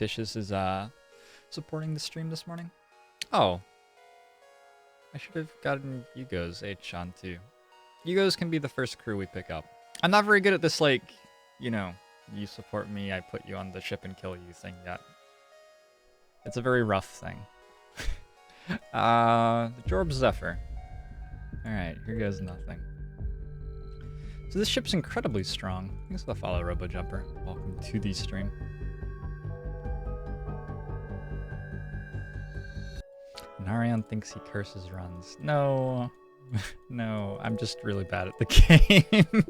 Fictitious is supporting the stream this morning. Oh, I should have gotten Yugo's H on too. Yugo's can be the first crew we pick up. I'm not very good at this, like, you know, you support me, I put you on the ship and kill you thing yet. It's a very rough thing. The Jorb Zephyr. Alright, here goes nothing. So this ship's incredibly strong. Thanks for the follow, RoboJumper. Welcome to the stream. Narion thinks he curses runs. No. No, I'm just really bad at the game.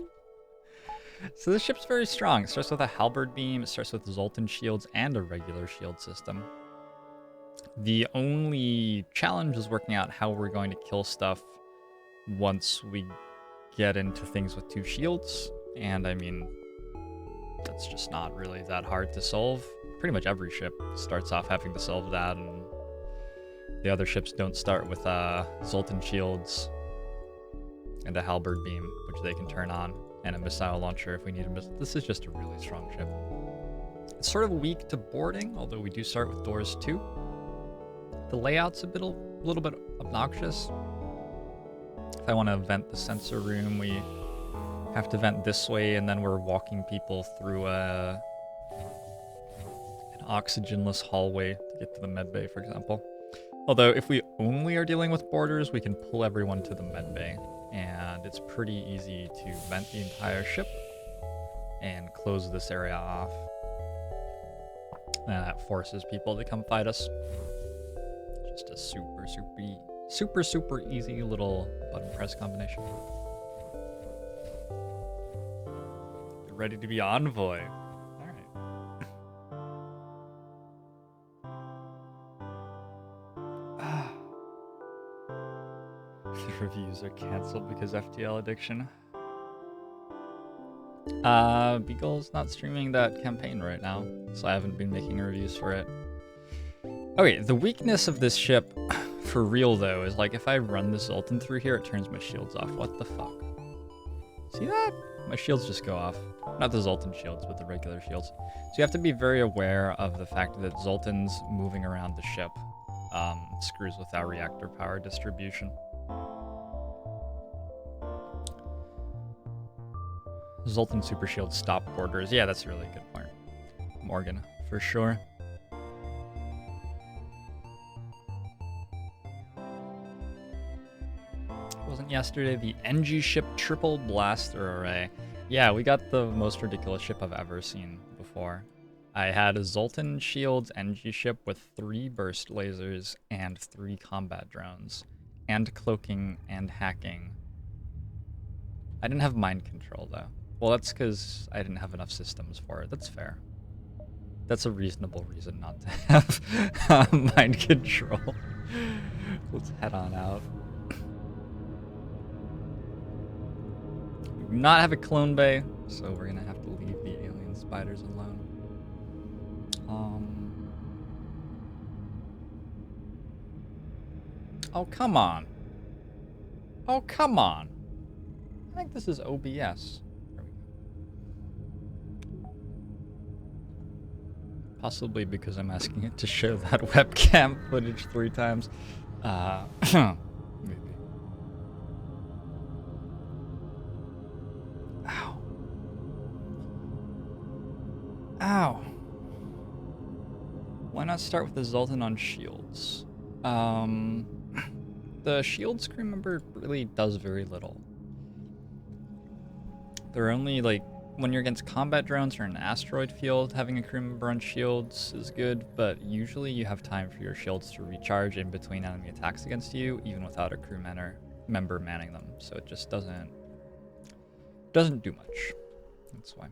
So this ship's very strong. It starts with a halberd beam, it starts with Zoltan shields and a regular shield system. The only challenge is working out how we're going to kill stuff once we get into things with 2 shields. And I mean, that's just not really that hard to solve. Pretty much every ship starts off having to solve that, and the other ships don't start with Zoltan shields and a halberd beam, which they can turn on, and a missile launcher if we need a missile. This is just a really strong ship. It's sort of weak to boarding, although we do start with doors too. The layout's a little bit obnoxious. If I want to vent the sensor room, we have to vent this way, and then we're walking people through an oxygenless hallway to get to the medbay, for example. Although if we only are dealing with boarders, we can pull everyone to the medbay, and it's pretty easy to vent the entire ship and close this area off. And that forces people to come fight us. Just a super easy little button press combination. You're ready to be envoy. The reviews are cancelled because FTL addiction. Beagle's not streaming that campaign right now, so I haven't been making reviews for it. Okay, the weakness of this ship, for real though, is like if I run the Zoltan through here, it turns my shields off. What the fuck? See that? My shields just go off. Not the Zoltan shields, but the regular shields. So you have to be very aware of the fact that Zoltan's moving around the ship screws with our reactor power distribution. Zoltan super shield stop borders. Yeah, that's a really good point. Morgan, for sure. Wasn't yesterday the NG ship triple blaster array? Yeah, we got the most ridiculous ship I've ever seen before. I had a Zoltan shields NG ship with 3 burst lasers and 3 combat drones, and cloaking and hacking. I didn't have mind control though. Well, that's because I didn't have enough systems for it. That's fair. That's a reasonable reason not to have mind control. Let's head on out. We do not have a clone bay, so we're gonna have to leave the alien spiders alone. Oh, come on. Oh, come on. I think this is OBS. Possibly because I'm asking it to show that webcam footage 3 times. Maybe. Ow. Ow. Why not start with the Zoltan on shields? The shields crew member really does very little. They're only like, when you're against combat drones or an asteroid field, having a crew member on shields is good, but usually you have time for your shields to recharge in between enemy attacks against you, even without a crew member manning them. So it just doesn't do much. That's why.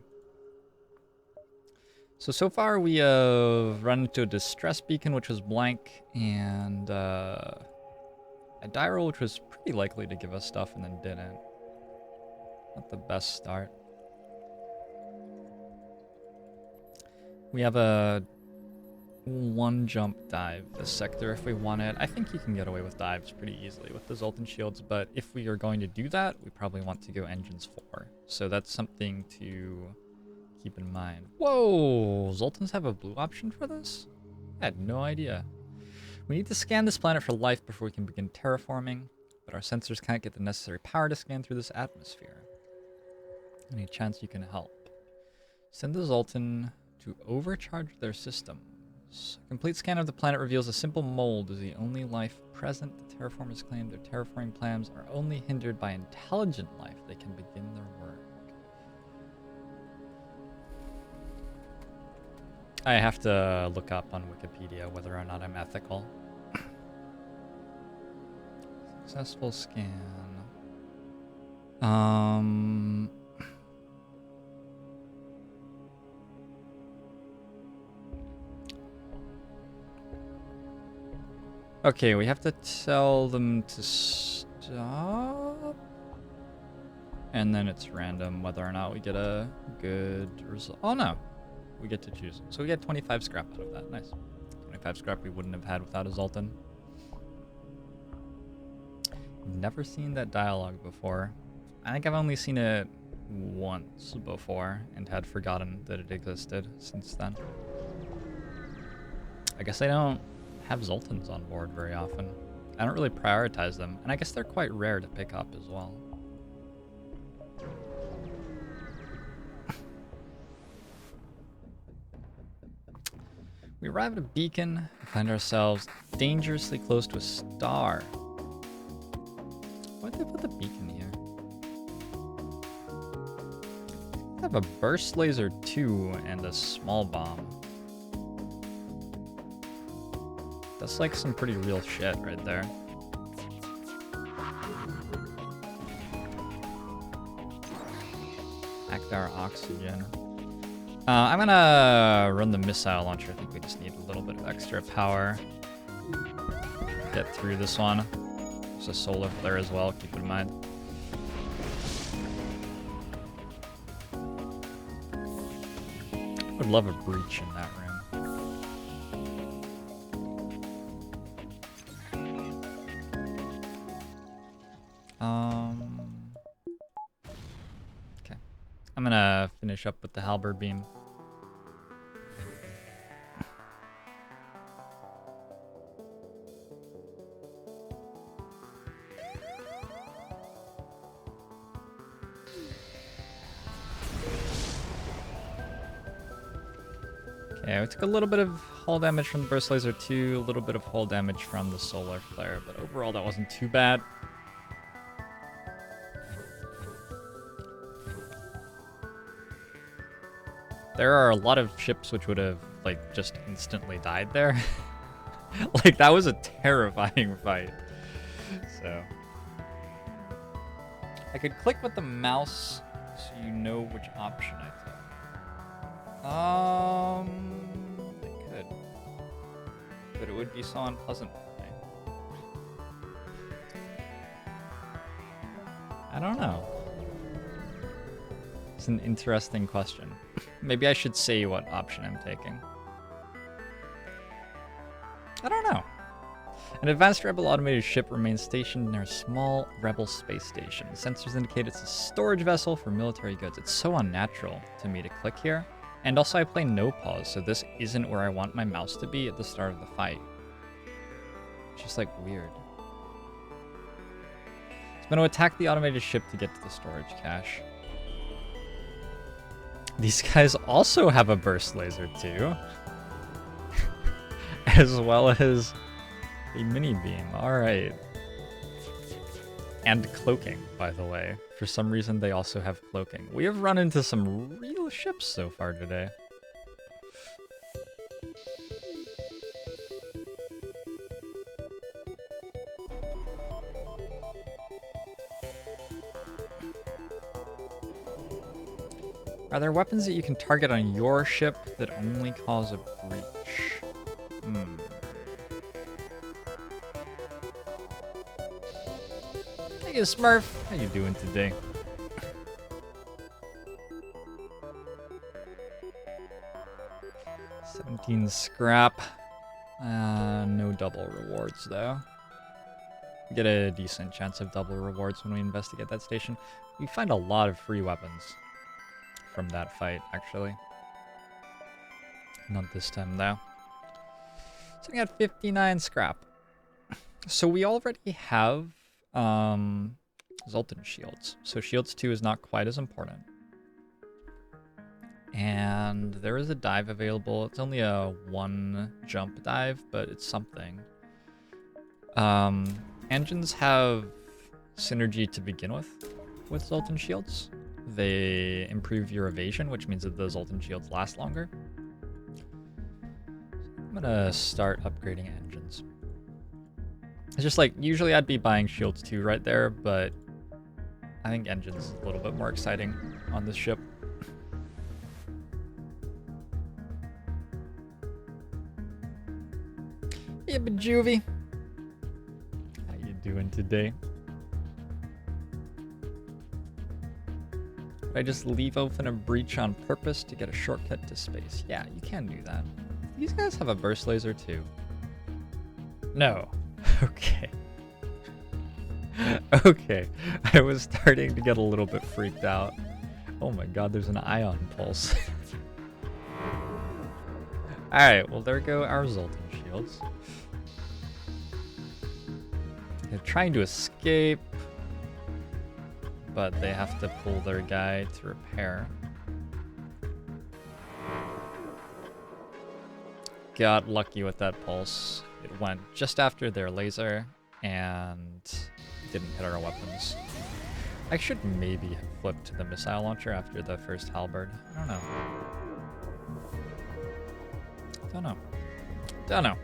So far we have run into a distress beacon, which was blank, and a die roll, which was pretty likely to give us stuff and then didn't. Not the best start. We have a 1 jump dive this sector if we want it. I think you can get away with dives pretty easily with the Zoltan shields, but if we are going to do that, we probably want to go engines 4. So that's something to keep in mind. Whoa! Zoltans have a blue option for this? I had no idea. We need to scan this planet for life before we can begin terraforming, but our sensors can't get the necessary power to scan through this atmosphere. Any chance you can help? Send the Zoltan to overcharge their systems. A complete scan of the planet reveals a simple mold is the only life present. The terraformers claim their terraforming plans are only hindered by intelligent life. They can begin their work. I have to look up on Wikipedia whether or not I'm ethical. Successful scan. Okay, we have to tell them to stop. And then it's random whether or not we get a good result. Oh no, we get to choose. So we get 25 scrap out of that. Nice. 25 scrap we wouldn't have had without a Zoltan. Never seen that dialogue before. I think I've only seen it once before and had forgotten that it existed since then. I guess I don't have Zoltans on board very often. I don't really prioritize them, and I guess they're quite rare to pick up as well. We arrive at a beacon and find ourselves dangerously close to a star. Why'd they put the beacon here? I have a burst laser 2 and a small bomb. That's like some pretty real shit right there. Act our oxygen. I'm gonna run the missile launcher. I think we just need a little bit of extra power. Get through this one. There's a solar flare as well, keep in mind. Would love a breach in that room. Okay. I'm gonna finish up with the halberd beam. Okay, we took a little bit of hull damage from the burst laser 2, a little bit of hull damage from the solar flare, but overall that wasn't too bad. There are a lot of ships which would have, like, just instantly died there. Like, that was a terrifying fight. So. I could click with the mouse so you know which option I took. I could. But it would be so unpleasant for me. I don't know. It's an interesting question. Maybe I should say what option I'm taking. I don't know. An advanced rebel automated ship remains stationed near a small rebel space station. Sensors indicate it's a storage vessel for military goods. It's so unnatural to me to click here. And also I play no pause, so this isn't where I want my mouse to be at the start of the fight. It's just like weird. It's going to attack the automated ship to get to the storage cache. These guys also have a burst laser too. As well as a mini beam. Alright. And cloaking, by the way. For some reason, they also have cloaking. We have run into some real ships so far today. Are there weapons that you can target on your ship that only cause a breach? Hey, Smurf. How you doing today? $17 scrap. No double rewards, though. We get a decent chance of double rewards when we investigate that station. We find a lot of free weapons. from that fight, actually. Not this time, though. Sitting at 59 scrap. So we already have Zoltan shields. So shields 2 is not quite as important. And there is a dive available. It's only a 1 jump dive, but it's something. Engines have synergy to begin with Zoltan shields. They improve your evasion, which means that the Zoltan shields last longer. I'm gonna start upgrading engines. It's just like, usually I'd be buying shields too right there, but I think engines is a little bit more exciting on this ship. Yeah, but Juvie. How you doing today? Did I just leave open a breach on purpose to get a shortcut to space? Yeah, you can do that. These guys have a burst laser too. No. Okay. Okay. I was starting to get a little bit freaked out. Oh my god, there's an ion pulse. Alright, well there go our Zoltan shields. They're trying to escape, but they have to pull their guy to repair. Got lucky with that pulse. It went just after their laser and didn't hit our weapons. I should maybe have flipped the missile launcher after the first halberd. I don't know. Don't know. Don't know.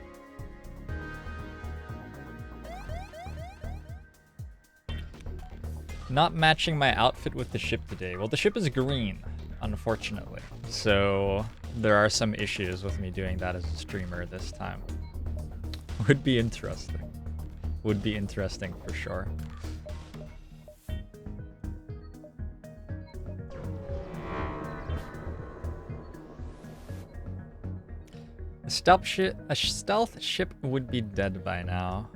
Not matching my outfit with the ship today. Well, the ship is green, unfortunately. So there are some issues with me doing that as a streamer this time. Would be interesting. Would be interesting for sure. A stealth ship would be dead by now.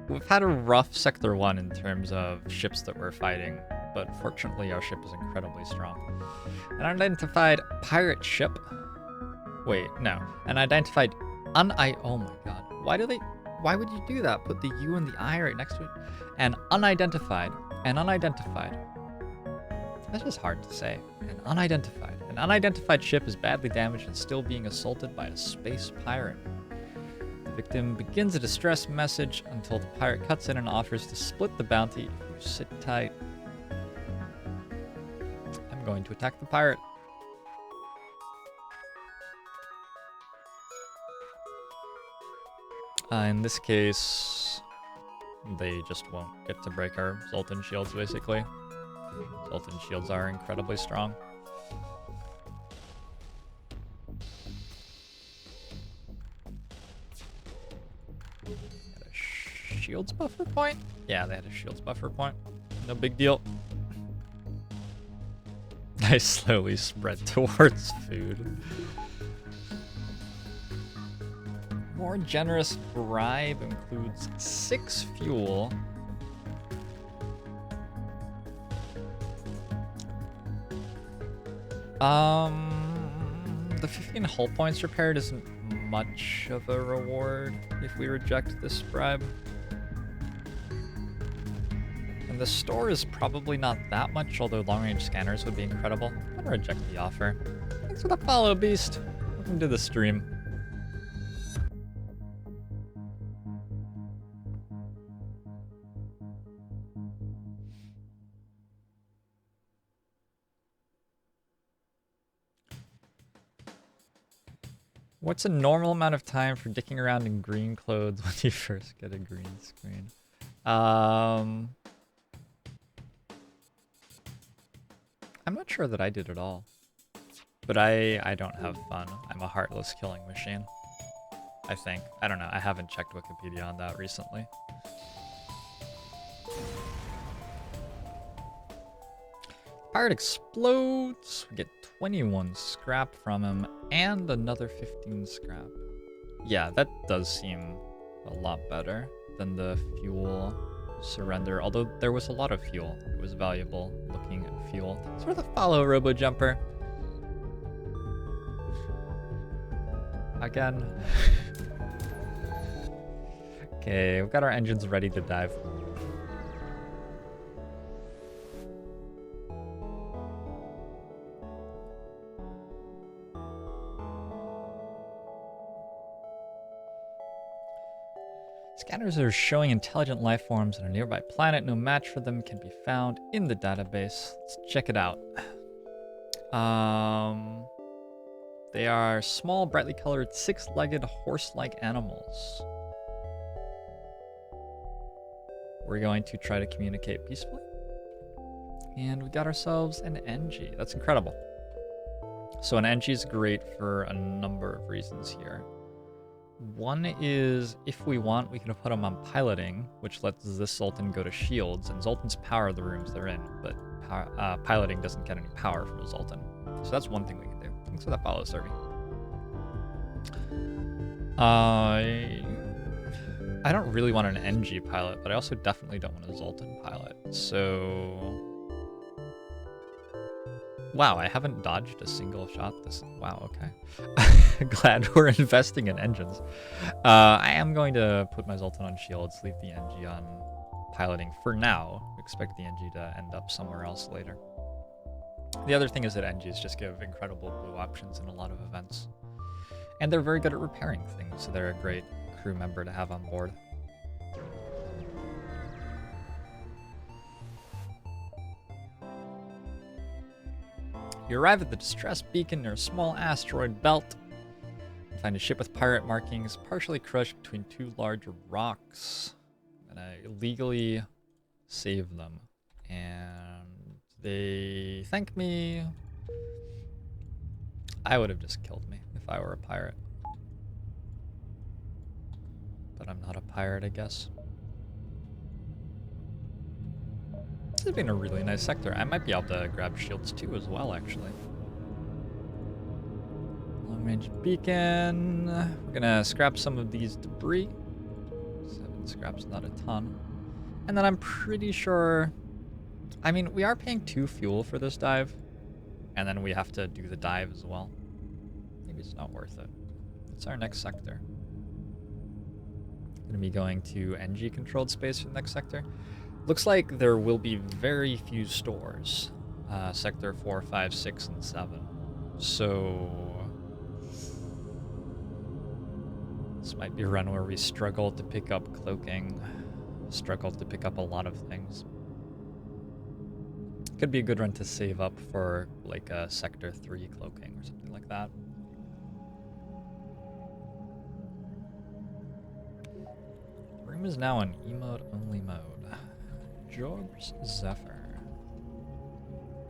We've had a rough Sector 1 in terms of ships that we're fighting, but fortunately our ship is incredibly strong. An unidentified pirate ship. Wait, no. An identified oh my god. Why would you do that? Put the U and the I right next to it. An unidentified. That's just hard to say. An unidentified ship is badly damaged and still being assaulted by a space pirate. The victim begins a distress message until the pirate cuts in and offers to split the bounty if you sit tight. I'm going to attack the pirate. In this case, they just won't get to break our Zoltan shields, basically. Zoltan shields are incredibly strong. Shields buffer point? Yeah, they had a shields buffer point. No big deal. I slowly spread towards food. More generous bribe includes 6 fuel. The 15 hull points repaired isn't much of a reward if we reject this bribe. And the store is probably not that much, although long-range scanners would be incredible. I'm gonna reject the offer. Thanks for the follow, Beast. Welcome to the stream. What's a normal amount of time for dicking around in green clothes when you first get a green screen? I'm not sure that I did at all. But I don't have fun. I'm a heartless killing machine. I think. I don't know. I haven't checked Wikipedia on that recently. Pirate explodes. We get 21 scrap from him and another 15 scrap. Yeah, that does seem a lot better than the fuel surrender, although there was a lot of fuel. It was valuable looking at fuel. Sort of follow Robo Jumper. Again. Okay, we've got our engines ready to dive. Scanners are showing intelligent life forms on a nearby planet. No match for them can be found in the database. Let's check it out. They are small, brightly colored, six-legged, horse-like animals. We're going to try to communicate peacefully. And we got ourselves an NG. That's incredible. So an NG is great for a number of reasons here. One is, if we want, we can put them on piloting, which lets this Zoltan go to shields, and Zoltans power the rooms they're in, but piloting doesn't get any power from a Zoltan. So that's one thing we can do. Thanks for that follow, Serby. I don't really want an NG pilot, but I also definitely don't want a Zoltan pilot. So... Wow, I haven't dodged a single shot this... Wow, okay. Glad we're investing in engines. I am going to put my Zoltan on shields, leave the NG on piloting for now. Expect the NG to end up somewhere else later. The other thing is that NGs just give incredible blue options in a lot of events. And they're very good at repairing things, so they're a great crew member to have on board. You arrive at the distress beacon near a small asteroid belt. You find a ship with pirate markings, partially crushed between two large rocks. And I illegally save them. And they thank me. I would have just killed me if I were a pirate. But I'm not a pirate, I guess. This has been a really nice sector. I might be able to grab shields too as well, actually. Long range beacon. We're gonna scrap some of these debris. 7 scraps, not a ton. And then I'm pretty sure... I mean, we are paying 2 fuel for this dive. And then we have to do the dive as well. Maybe it's not worth it. What's our next sector? Gonna be going to NG controlled space for the next sector. Looks like there will be very few stores. Sector 4, 5, 6, and 7. So this might be a run where we struggle to pick up cloaking, struggle to pick up a lot of things. Could be a good run to save up for like a Sector 3 cloaking or something like that. The room is now in emote only mode. Jorbs Zephyr.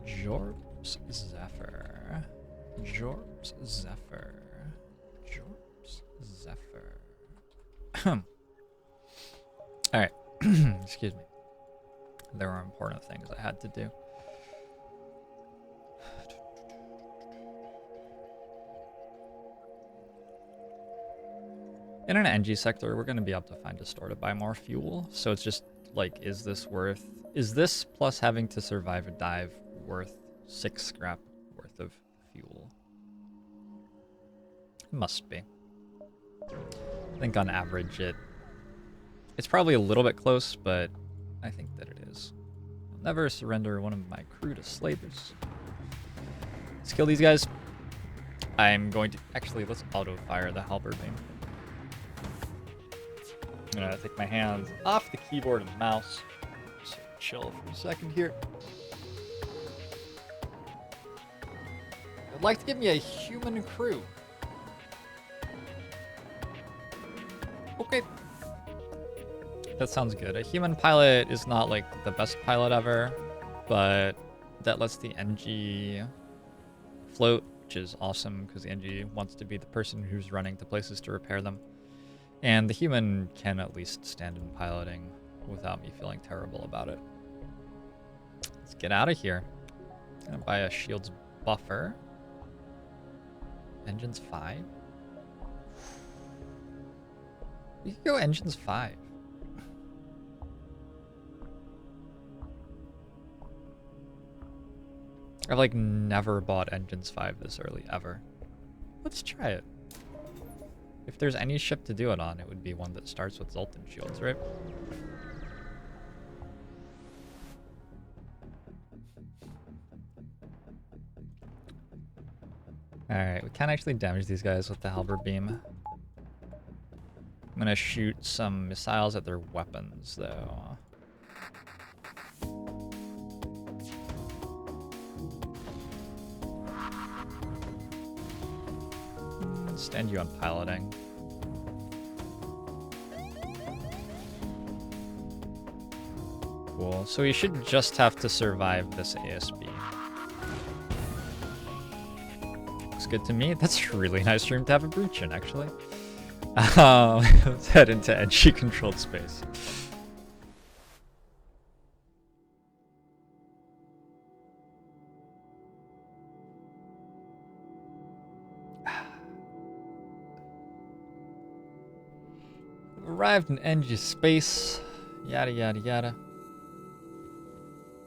Jorbs Zephyr. Jorbs Zephyr. Jorbs Zephyr. Alright. Excuse me. There were important things I had to do. In an NG sector, we're going to be able to find a store to buy more fuel. So it's just like, is this plus having to survive a dive worth 6 scrap worth of fuel? It must be. I think on average it's probably a little bit close, but I think that it is. I'll never surrender one of my crew to slavers. Let's kill these guys. I'm going to... Actually, let's auto-fire the halberd beam. I'm gonna take my hands off the keyboard and mouse. So chill for a second here. I'd like to give me a human crew. Okay. That sounds good. A human pilot is not like the best pilot ever, but that lets the NG float, which is awesome because the NG wants to be the person who's running to places to repair them. And the human can at least stand in piloting without me feeling terrible about it. Let's get out of here. I'm gonna buy a shields buffer. Engines 5. We could go engines 5. I've like never bought Engines 5 this early, ever. Let's try it. If there's any ship to do it on, it would be one that starts with Zoltan shields, right? Alright, we can't actually damage these guys with the halberd beam. I'm gonna shoot some missiles at their weapons, though. Stand you on piloting. Cool. So we should just have to survive this ASB. Looks good to me. That's a really nice room to have a breach in, actually. Let's head into edgy controlled space. Arrived in edgy space. Yada yada yada.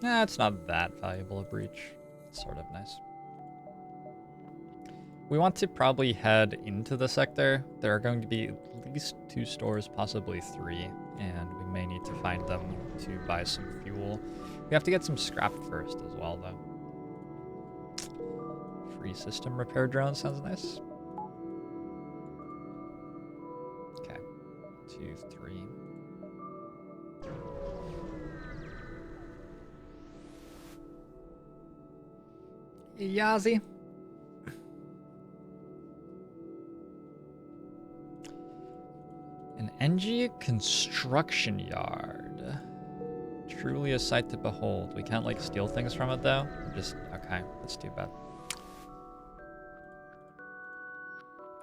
Nah, it's not that valuable a breach. It's sort of nice. We want to probably head into the sector. There are going to be at least 2 stores, possibly 3, and we may need to find them to buy some fuel. We have to get some scrap first as well, though. Free system repair drone sounds nice. Okay, 2, 3. Yazzie. An NG construction yard. Truly a sight to behold. We can't, like, steal things from it, though. Just, okay, that's too bad.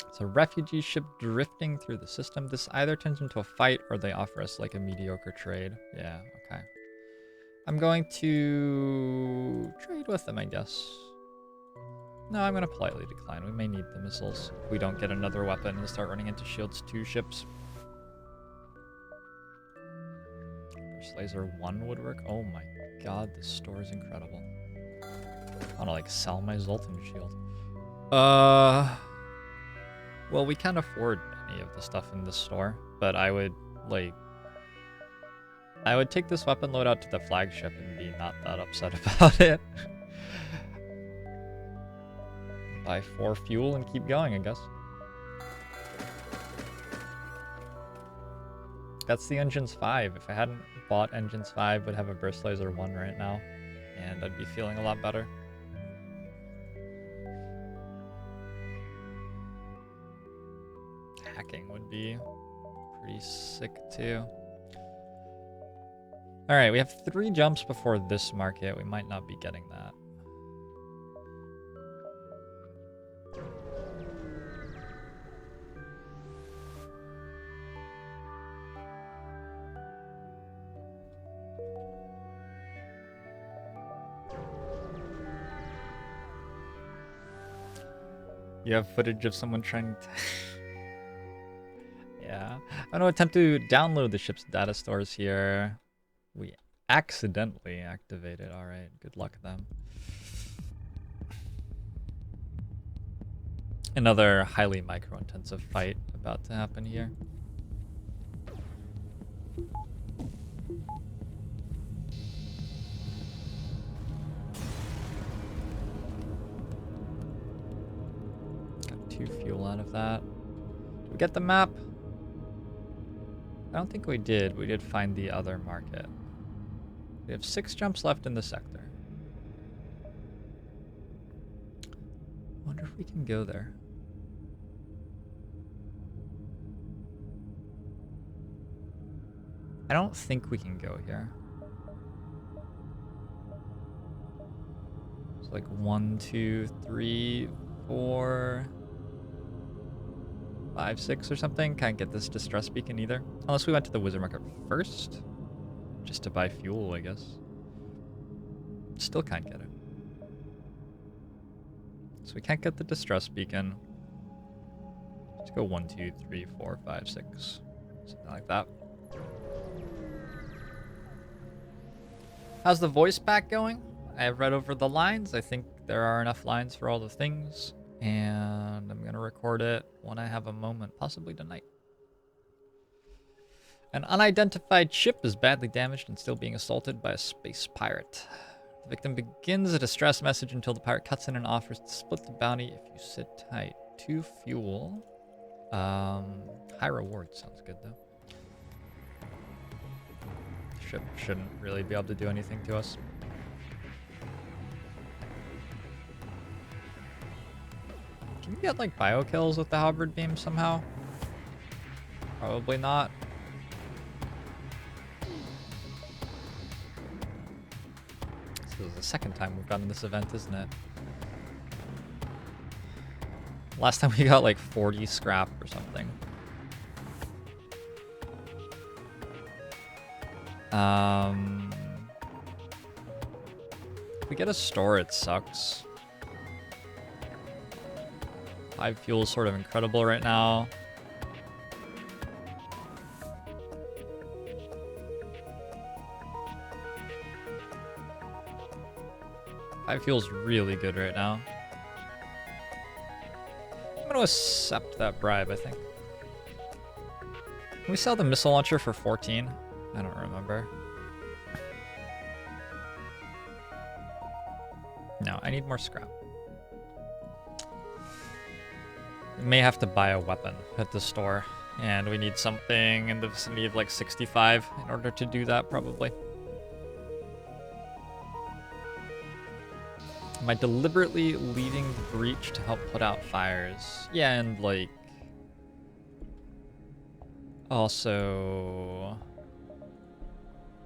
It's a refugee ship drifting through the system. This either turns into a fight or they offer us, like, a mediocre trade. Yeah, okay. I'm going to trade with them, I guess. No, I'm going to politely decline. We may need the missiles if we don't get another weapon and start running into Shields 2 ships. Burst Laser 1 would work. Oh my god, this store is incredible. I want to, like, sell my Zoltan shield. Well, we can't afford any of the stuff in this store, but I would, like... I would take this weapon loadout to the flagship and be not that upset about it. Buy 4 fuel and keep going, I guess. That's the Engines 5. If I hadn't bought Engines 5, I would have a Burst Laser 1 right now, and I'd be feeling a lot better. Hacking would be pretty sick, too. Alright, we have 3 jumps before this market. We might not be getting that. You have footage of someone trying to... Yeah. I'm going to attempt to download the ship's data stores here. We accidentally activated. Alright, good luck then. Another highly micro-intensive fight about to happen here. Got 2 fuel out of that. Did we get the map? I don't think we did. We did find the other market. We have 6 jumps left in the sector. Wonder if we can go there. I don't think we can go here. It's like 1, 2, 3, 4, 5, 6 or something. Can't get this distress beacon either. Unless we went to the wizard market first. Just to buy fuel, I guess. Still can't get it. So we can't get the distress beacon. Let's go 1, 2, 3, 4, 5, 6. Something like that. How's the voice pack going? I have read over the lines. I think there are enough lines for all the things. And I'm going to record it when I have a moment, possibly tonight. An unidentified ship is badly damaged and still being assaulted by a space pirate. The victim begins a distress message until the pirate cuts in and offers to split the bounty if you sit tight. 2 fuel. High reward sounds good though. Ship shouldn't really be able to do anything to us. Can you get like bio kills with the halberd beam somehow? Probably not. This is the second time we've gotten this event, isn't it? Last time we got like 40 scrap or something. If we get a store, it sucks. 5 fuel is sort of incredible right now. Five fuel's really good right now. I'm gonna accept that bribe, I think. Can we sell the missile launcher for 14? I don't remember. No, I need more scrap. We may have to buy a weapon at the store, and we need something in the vicinity of like 65 in order to do that, probably. Am I deliberately leaving the breach to help put out fires? Yeah, and like... also...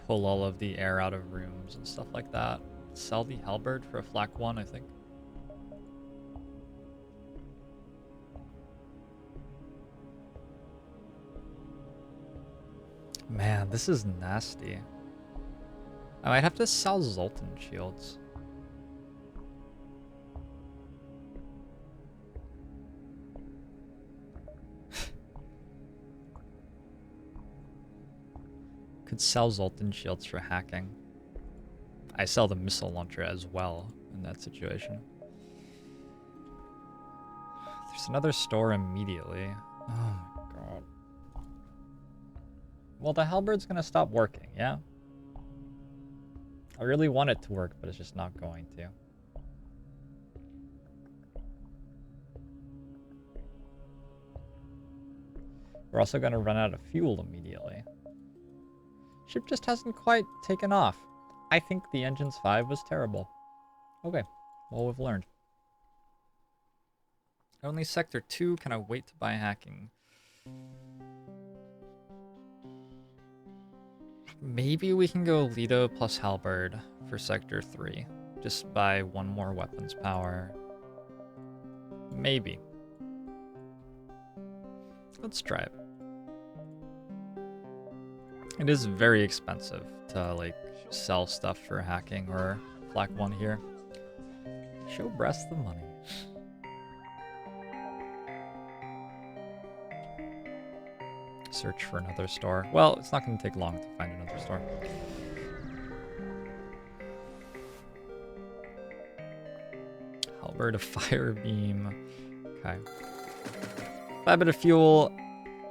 pull all of the air out of rooms and stuff like that. Sell the halberd for a flak 1, I think. Man, this is nasty. I might have to sell Zoltan shields. Could sell Zoltan shields for hacking. I sell the missile launcher as well in that situation. There's another store immediately. Oh my god. Well, the halberd's gonna stop working, yeah? I really want it to work, but it's just not going to. We're also gonna run out of fuel immediately. Ship just hasn't quite taken off. I think the Engines 5 was terrible. Okay, well, we've learned. Only Sector 2, can I wait to buy hacking? Maybe we can go Lido plus Halberd for Sector 3. Just buy 1 more weapons power. Maybe. Let's try it. It is very expensive to, like, sell stuff for hacking or flak 1 here. Show breast the money. Search for another store. Well, it's not going to take long to find another store. Halberd, a fire beam. Okay. Buy a bit of fuel.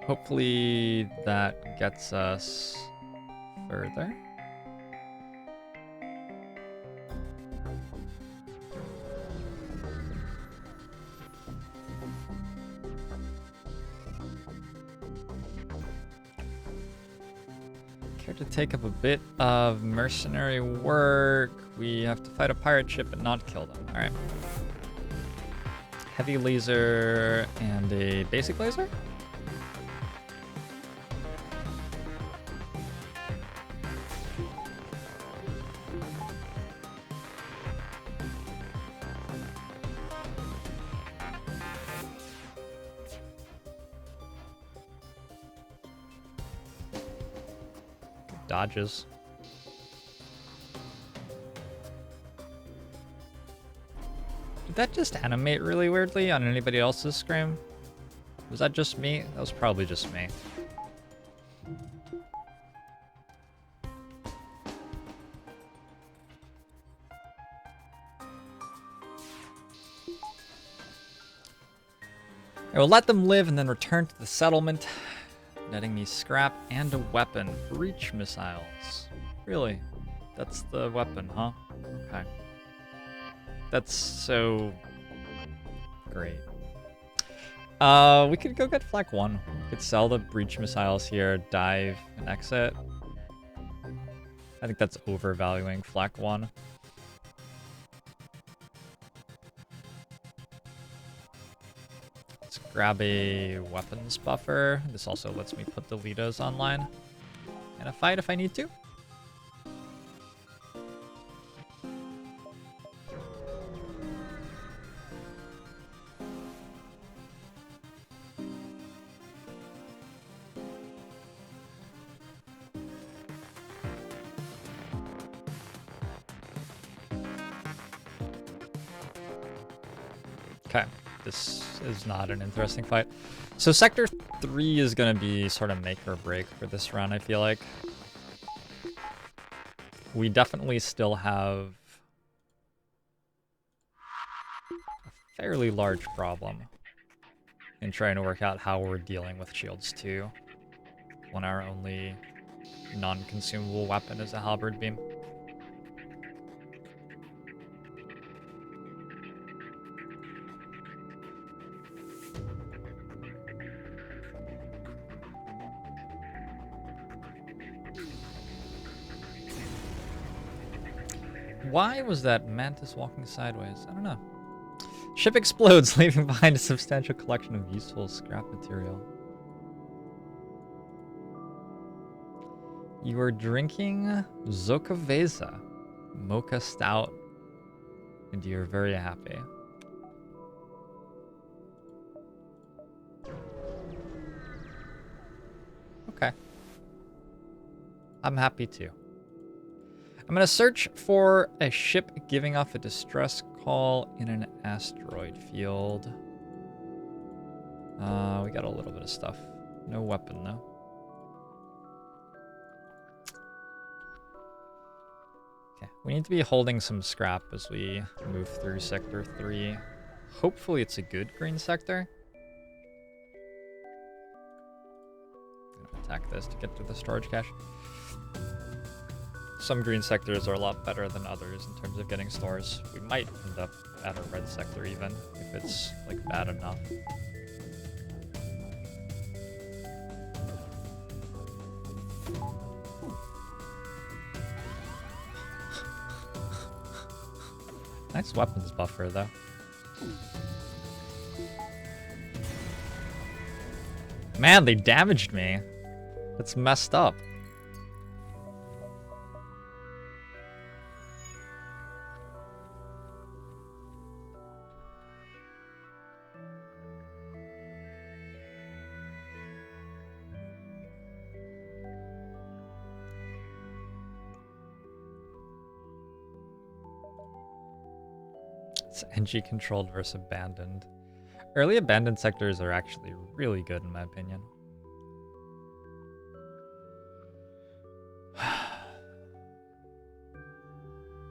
Hopefully that gets us further. Care to take up a bit of mercenary work? We have to fight a pirate ship and not kill them. All right. Heavy laser and a basic laser? Dodges. Did that just animate really weirdly on anybody else's screen? Was that just me? That was probably just me. I will let them live and then return to the settlement, netting me scrap and a weapon. Breach missiles. Really? That's the weapon, huh? Okay. That's so great. We could go get Flak 1. We could sell the breach missiles here, dive, and exit. I think that's overvaluing Flak 1. Let's grab a weapons buffer. This also lets me put the Litos online in a fight if I need to. Okay, this is not an interesting fight. So Sector 3 is going to be sort of make or break for this run, I feel like. We definitely still have a fairly large problem in trying to work out how we're dealing with Shields 2 when our only non-consumable weapon is a halberd beam. Why was that mantis walking sideways? I don't know. Ship explodes, leaving behind a substantial collection of useful scrap material. You are drinking Zokaveza Mocha Stout, and you're very happy. Okay. I'm happy too. I'm going to search for a ship giving off a distress call in an asteroid field. We got a little bit of stuff. No weapon, though. Okay, we need to be holding some scrap as we move through Sector 3. Hopefully it's a good green sector. I'm going to attack this to get to the storage cache. Some green sectors are a lot better than others in terms of getting stores. We might end up at a red sector even, if it's, like, bad enough. Nice weapons buffer, though. Man, they damaged me. That's messed up. It's NG controlled versus abandoned. Early abandoned sectors are actually really good in my opinion.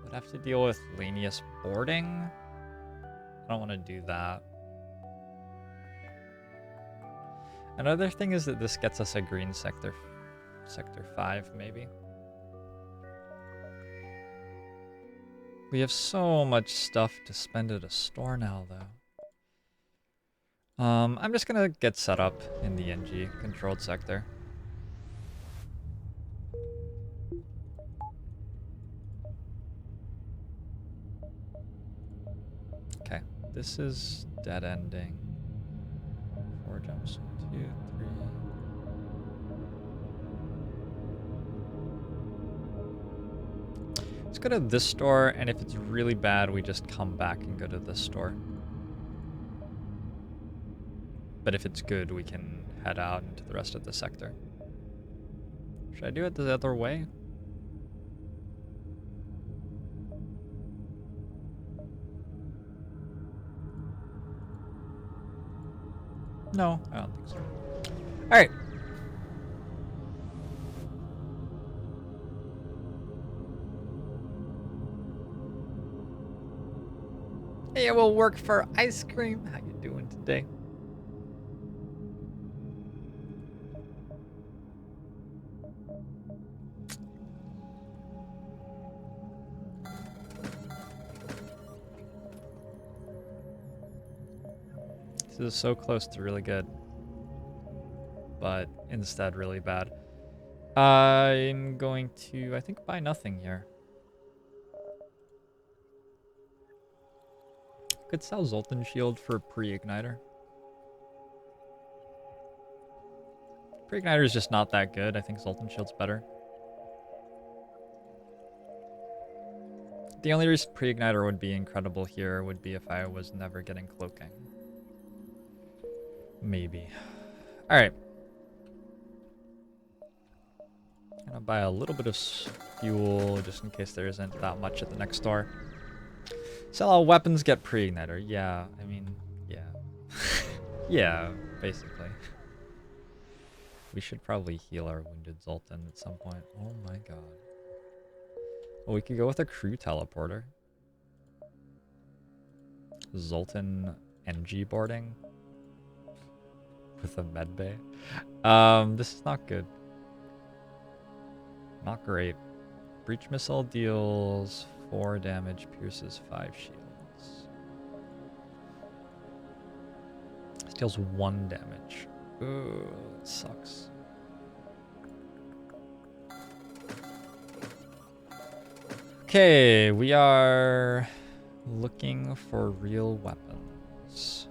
Would have to deal with Lenius boarding. I don't want to do that. Another thing is that this gets us a green sector. Sector 5 maybe. We have so much stuff to spend at a store now, though. I'm just gonna get set up in the NG controlled sector. Okay, this is dead ending. 4 jumps, 1, 2, 3. Let's go to this store, and if it's really bad, we just come back and go to this store. But if it's good, we can head out into the rest of the sector. Should I do it the other way? No, I don't think so. All right. Hey, it will work for ice cream. How you doing today? This is so close to really good, but instead really bad. I'm going to, I think, buy nothing here. Could sell Zoltan Shield for pre-igniter. Pre-igniter is just not that good. I think Zoltan Shield's better. The only reason pre-igniter would be incredible here would be if I was never getting cloaking. Maybe. Alright. I'm gonna buy a little bit of fuel just in case there isn't that much at the next store. Sell all weapons, get pre-igniter. Yeah, I mean, yeah. Yeah, basically. We should probably heal our wounded Zoltan at some point. Oh my god. Well, we could go with a crew teleporter. Zoltan NG boarding. With a medbay. This is not good. Not great. Breach missile deals 4 damage, pierces 5 shields. This deals 1 damage. Ooh, that sucks. Okay, we are looking for real weapons.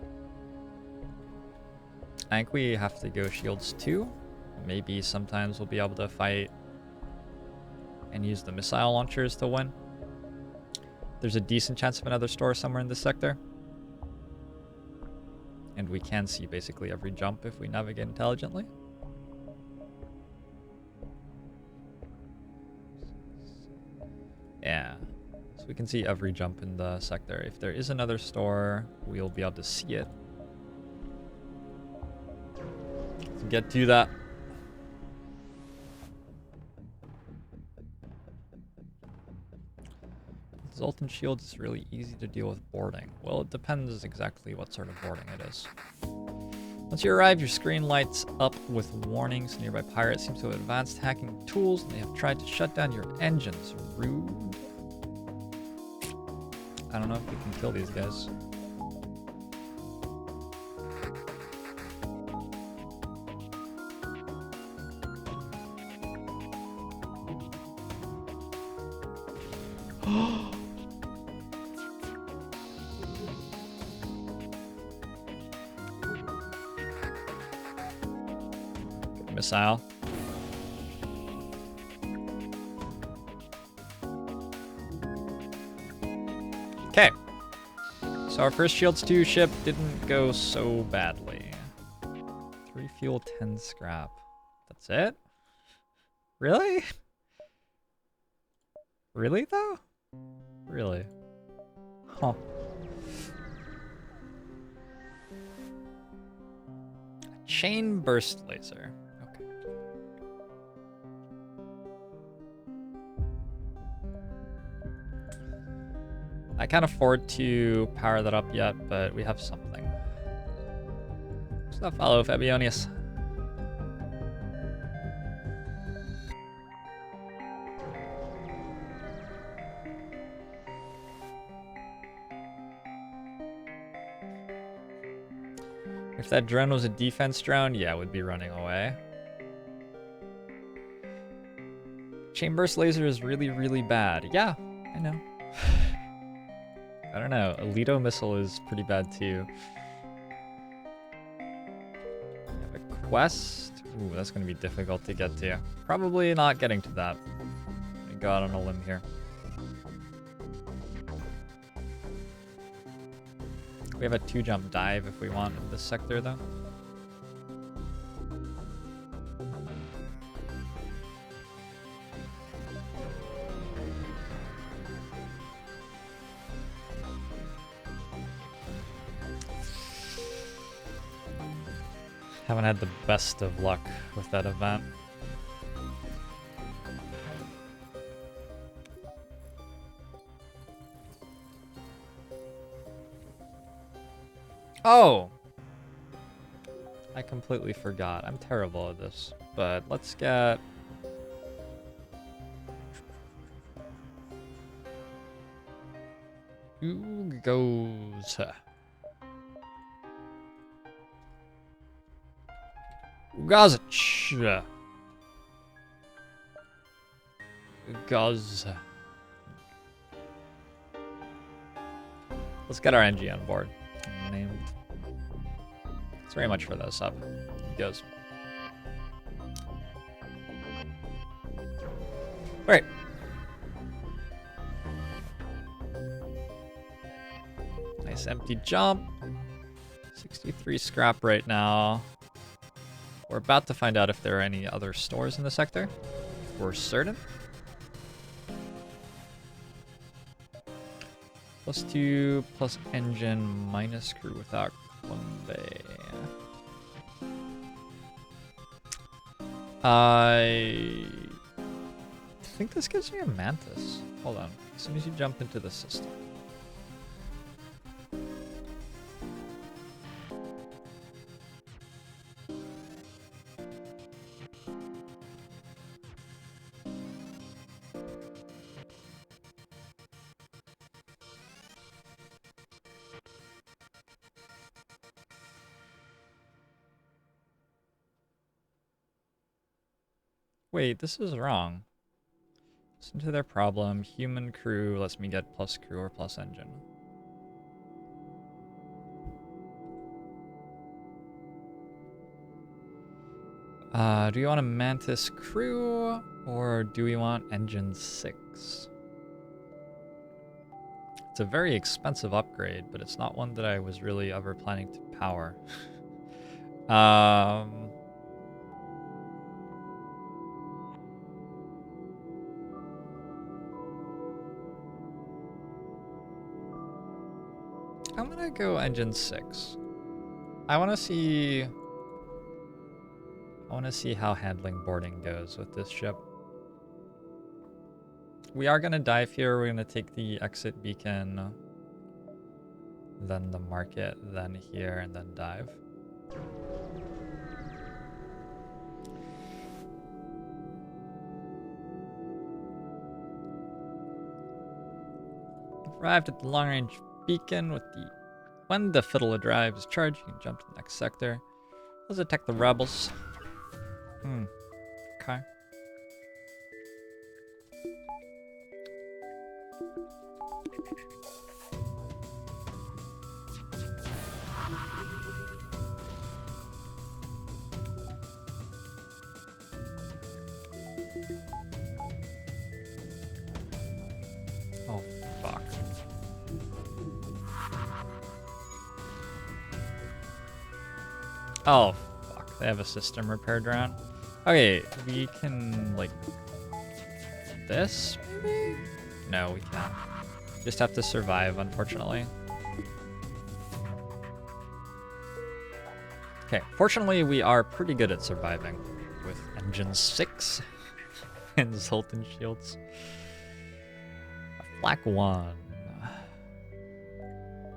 I think we have to go shields too. Maybe sometimes we'll be able to fight and use the missile launchers to win. There's a decent chance of another store somewhere in this sector. And we can see basically every jump if we navigate intelligently. Yeah. So we can see every jump in the sector. If there is another store, we'll be able to see it. Let's get to that. Zoltan Shield is really easy to deal with boarding. Well, it depends exactly what sort of boarding it is. Once you arrive, your screen lights up with warnings. Nearby pirates seem to have advanced hacking tools, and they have tried to shut down your engines. Rude. I don't know if we can kill these guys. Missile. Okay. So our first Shields 2 ship didn't go so badly. 3 fuel, 10 scrap. That's it? Really? Really though? Really? Huh. Chain burst laser. Okay. I can't afford to power that up yet, but we have something. What's that follow, Fabionius? If that drone was a defense drone, yeah, it would be running away. Chain burst laser is really, really bad. Yeah, I know. I don't know. Alito missile is pretty bad too. We have a quest. Ooh, that's going to be difficult to get to. Probably not getting to that. I go out on a limb here. We have a 2-jump dive if we want in this sector, though. Haven't had the best of luck with that event. Oh! I completely forgot. I'm terrible at this. But let's get... Who goes? Gazich. Gaz. Let's get our NG on board. Named. It's very much for this up. It goes. Alright. Nice empty jump. 63 scrap right now. We're about to find out if there are any other stores in the sector. We're certain. +2 plus engine minus crew without Quimby. I think this gives me a Mantis. Hold on. As soon as you jump into the system. Wait, this is wrong. Listen to their problem. Human crew lets me get plus crew or plus engine. Do you want a Mantis crew or do we want engine 6? It's a very expensive upgrade, but it's not one that I was really ever planning to power. I'm gonna go engine 6. I wanna see how handling boarding goes with this ship. We are gonna dive here. We're gonna take the exit beacon, then the market, then here, and then dive. Arrived at the long-range beacon with the... When the fiddle drive is charged, you can jump to the next sector. Let's attack the rebels. Okay. Oh, fuck. Oh, fuck. They have a system repair drone. Okay, we can, like... this, maybe? No, we can't. Just have to survive, unfortunately. Okay, fortunately, we are pretty good at surviving with engine 6 and Zoltan shields. A flak 1.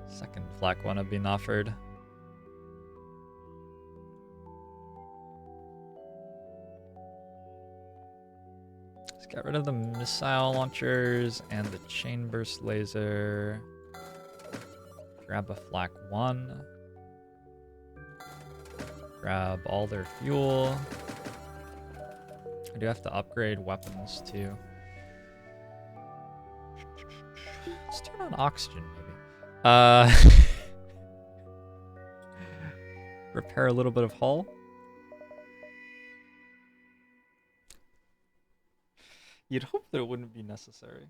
Second flak 1 have been offered. Let's get rid of the missile launchers and the chain burst laser. Grab a flak 1. Grab all their fuel. I do have to upgrade weapons too. Let's turn on oxygen maybe. Repair a little bit of hull. You'd hope that it wouldn't be necessary.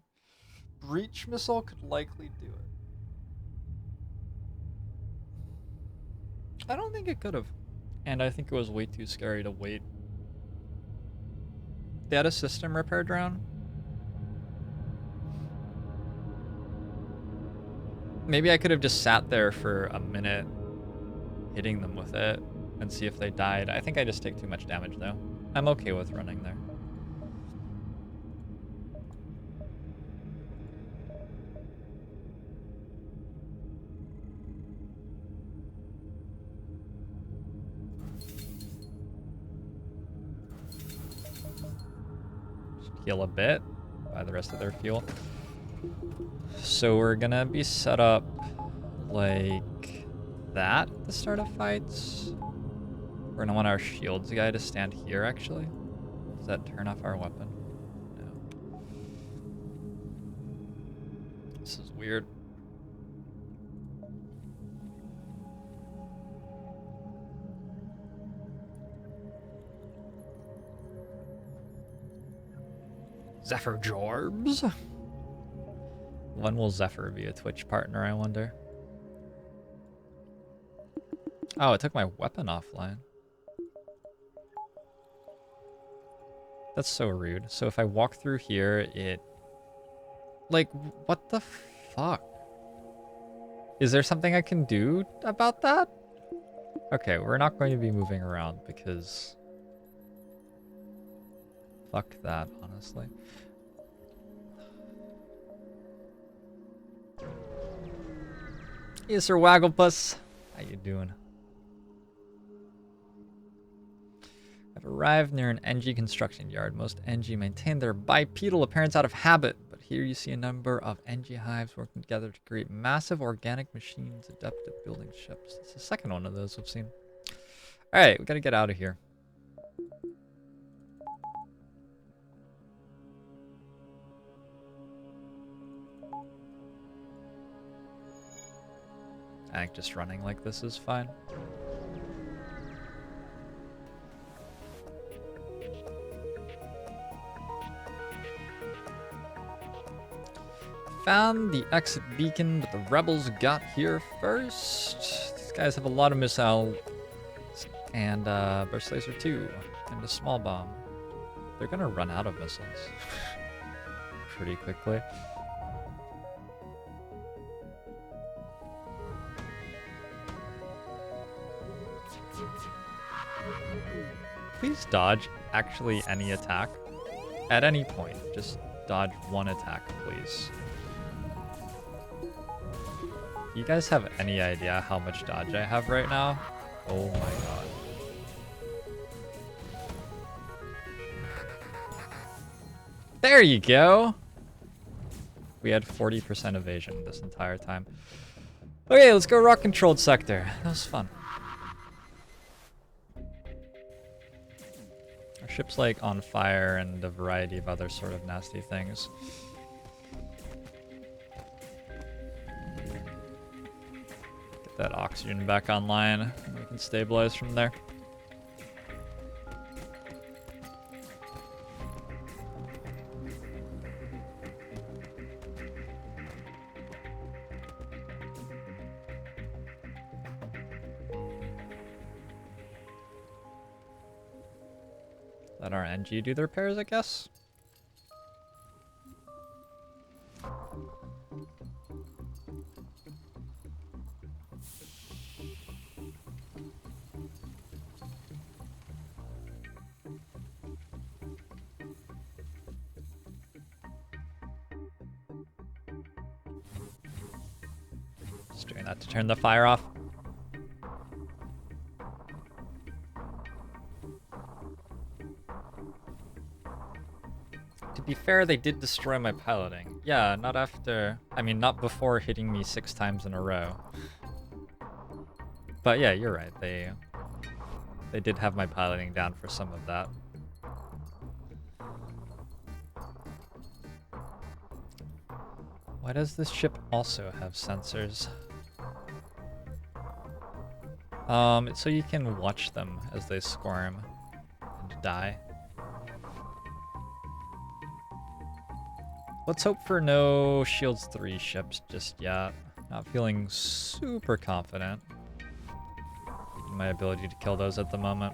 Breach missile could likely do it. I don't think it could have. And I think it was way too scary to wait. They had a system repair drone. Maybe I could have just sat there for a minute hitting them with it and see if they died. I think I just take too much damage though. I'm okay with running there. Heal a bit, buy the rest of their fuel. So we're gonna be set up like that at the start of fights. We're gonna want our shields guy to stand here, actually. Does that turn off our weapon? No. This is weird. Zephyr Jorbs? When will Zephyr be a Twitch partner, I wonder? Oh, it took my weapon offline. That's so rude. So if I walk through here, it... Like, what the fuck? Is there something I can do about that? Okay, we're not going to be moving around because... Fuck that, honestly. Hey, Sir Wagglepuss. How you doing? I've arrived near an NG construction yard. Most NG maintain their bipedal appearance out of habit, but here you see a number of NG hives working together to create massive organic machines adept at building ships. It's the second one of those we've seen. Alright, we gotta get out of here. I think just running like this is fine. Found the exit beacon, but the rebels got here first. These guys have a lot of missiles and burst laser too, and a small bomb. They're gonna run out of missiles pretty quickly. Please dodge actually any attack. At any point, just dodge one attack, please. You guys have any idea how much dodge I have right now? Oh my god. There you go! We had 40% evasion this entire time. Okay, let's go rock controlled sector. That was fun. Our ship's like on fire and a variety of other sort of nasty things. Get that oxygen back online and we can stabilize from there. Let our NG do the repairs, I guess. Just doing that to turn the fire off. To be fair, they did destroy my piloting. Yeah, not after... I mean, not before hitting me 6 times in a row. But yeah, you're right. They did have my piloting down for some of that. Why does this ship also have sensors? It's so you can watch them as they squirm and die. Let's hope for no Shields 3 ships just yet. Not feeling super confident in my ability to kill those at the moment.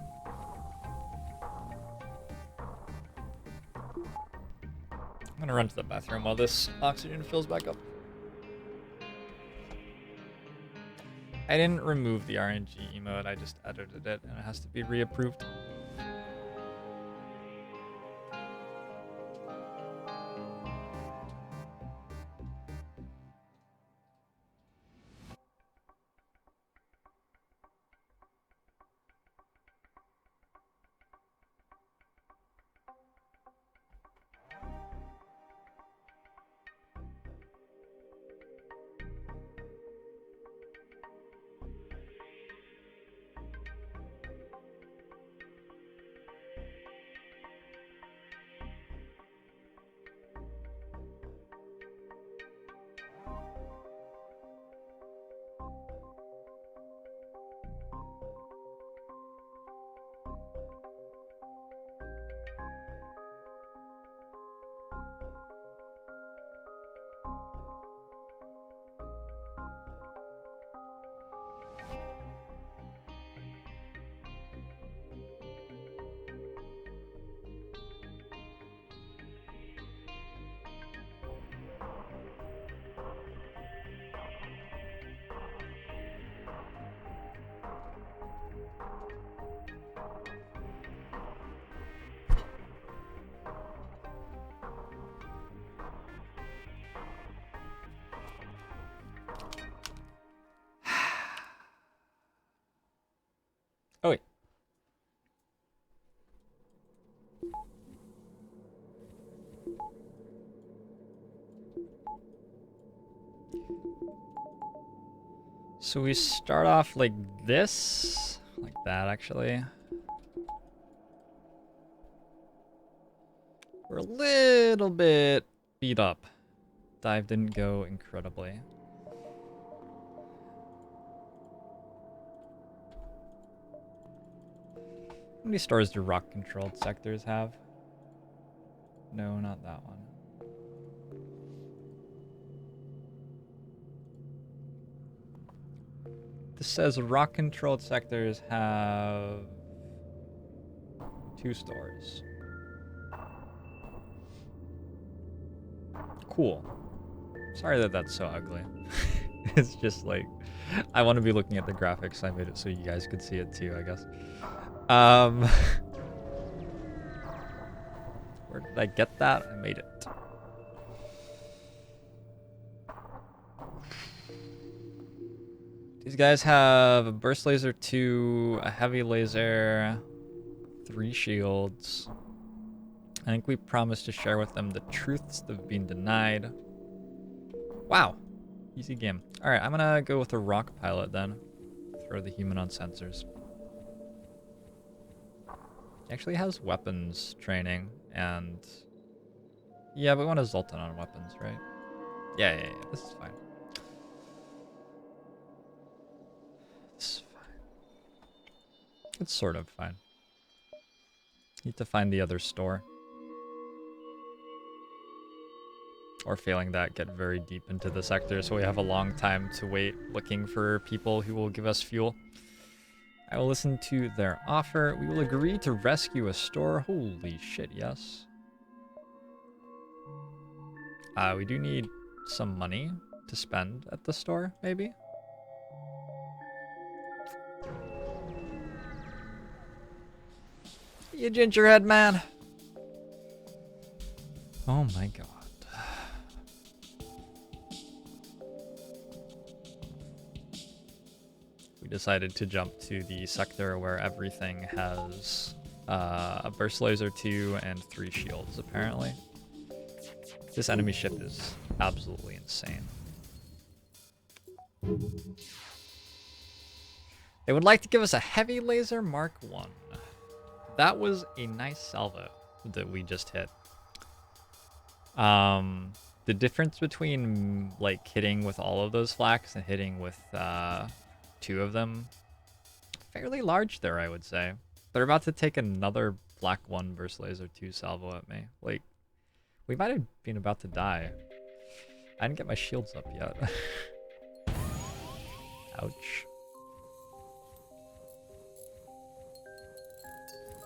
I'm gonna run to the bathroom while this oxygen fills back up. I didn't remove the RNG emote, I just edited it and it has to be reapproved. So we start off like this. Like that, actually. We're a little bit beat up. Dive didn't go incredibly. How many stores do rock-controlled sectors have? No, not that one. This says rock-controlled sectors have 2 stores. Cool. Sorry that that's so ugly. It's just like, I want to be looking at the graphics, so I made it so you guys could see it too, I guess. Where did I get that? I made it. These guys have a burst laser 2, a heavy laser, 3 shields. I think we promised to share with them the truths that have been denied. Wow. Easy game. Alright, I'm gonna go with a rock pilot then. Throw the human on sensors. He actually has weapons training, and... yeah, we want a Zoltan on weapons, right? Yeah, this is fine. This is fine. It's sort of fine. Need to find the other store. Or failing that, get very deep into the sector so we have a long time to wait looking for people who will give us fuel. I will listen to their offer. We will agree to rescue a store. Holy shit, yes. We do need some money to spend at the store, maybe? You gingerhead man! Oh my god. We decided to jump to the sector where everything has a burst laser 2 and 3 shields, apparently. This enemy ship is absolutely insane. They would like to give us a heavy laser Mark 1. That was a nice salvo that we just hit. The difference between like hitting with all of those flaks and hitting with 2 of them, fairly large there, I would say. They're about to take another black 1 burst laser 2 salvo at me. Like, we might have been about to die. I didn't get my shields up yet. Ouch.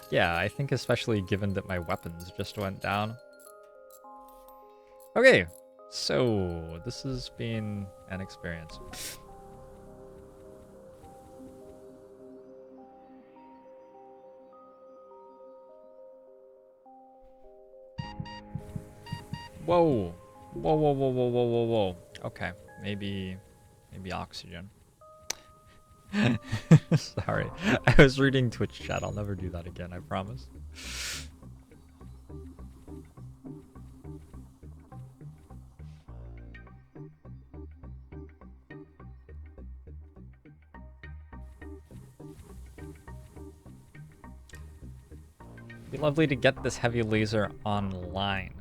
Yeah, I think especially given that my weapons just went down. Okay, so this has been an experience. Whoa. Whoa. Okay, maybe oxygen. Sorry, I was reading Twitch chat. I'll never do that again, I promise. It'd be lovely to get this heavy laser online.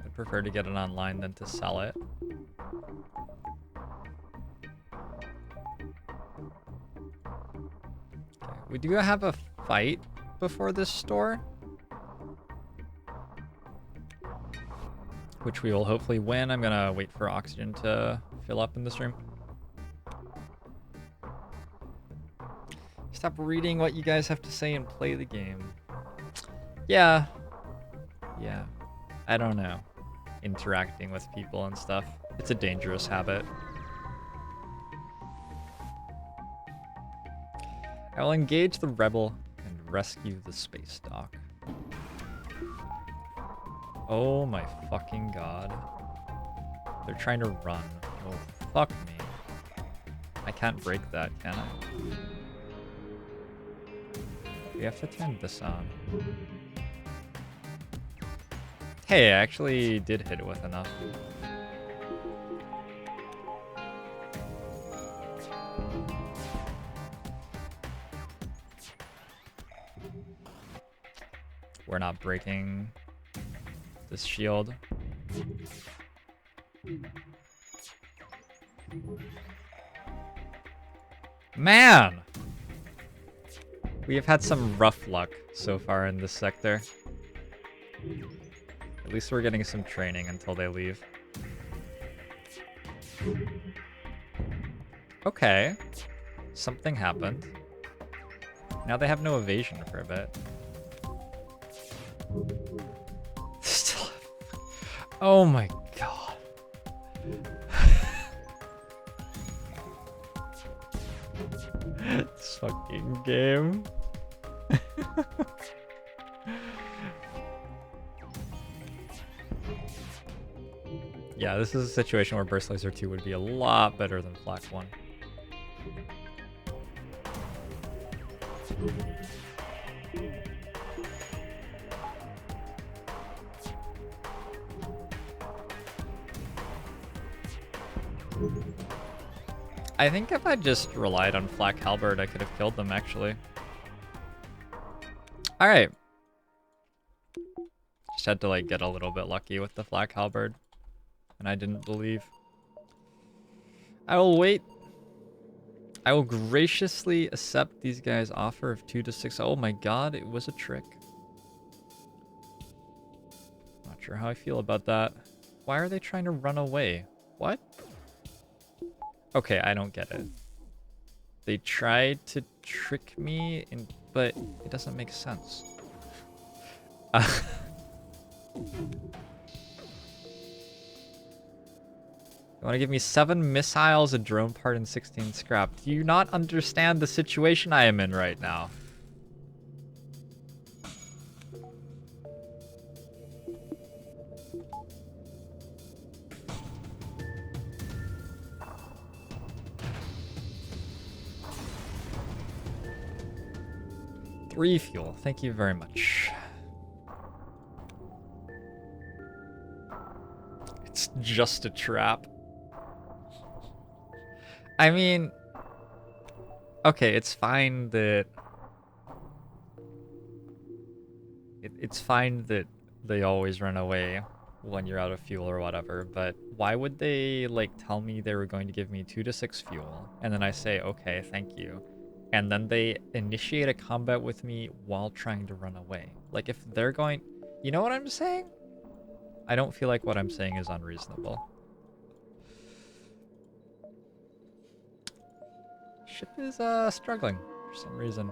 I'd prefer to get it online than to sell it. Okay, we do have a fight before this store, which we will hopefully win. I'm gonna wait for oxygen to fill up in the stream. Stop reading what you guys have to say and play the game. Yeah. I don't know. Interacting with people and stuff. It's a dangerous habit. I will engage the rebel and rescue the space dock. Oh my fucking god. They're trying to run. Oh, fuck me. I can't break that, can I? We have to turn this on. Hey, I actually did hit it with enough. We're not breaking this shield. Man! We have had some rough luck so far in this sector. At least we're getting some training until they leave. Okay. Something happened. Now they have no evasion for a bit. Still. Oh my god. This fucking game. Yeah, this is a situation where Burst Laser 2 would be a lot better than Flak 1. I think if I just relied on Flak Halberd, I could have killed them, actually. Alright. Just had to, like, get a little bit lucky with the Flak Halberd. And I didn't believe. I will wait. I will graciously accept these guys' offer of 2 to 6. Oh my god, it was a trick. Not sure how I feel about that. Why are they trying to run away? What? Okay, I don't get it. They tried to trick me, but it doesn't make sense. You want to give me 7 missiles, a drone part, and 16 scrap. Do you not understand the situation I am in right now? Three fuel. Thank you very much. It's just a trap. I mean, okay, it's fine that it's fine that they always run away when you're out of fuel or whatever, but why would they like tell me they were going to give me 2 to 6 fuel and then I say okay, thank you, and then they initiate a combat with me while trying to run away? Like, if they're going, you know what I'm saying? I don't feel like what I'm saying is unreasonable. Ship is struggling for some reason.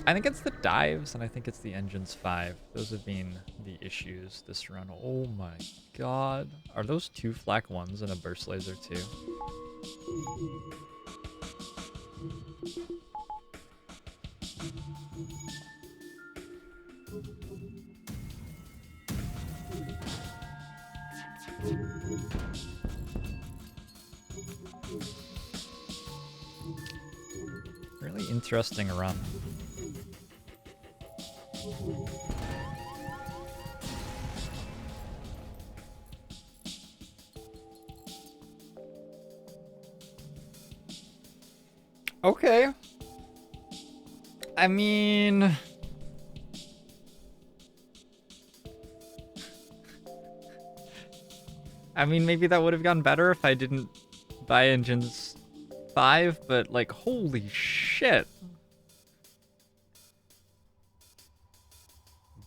I think it's the dives, and I think it's the engines 5. Those have been the issues this run. Oh my god. Are those 2 Flak 1s and a Burst Laser 2? Really interesting run. Okay. I mean, maybe that would have gone better if I didn't buy engines 5, but like, holy shit.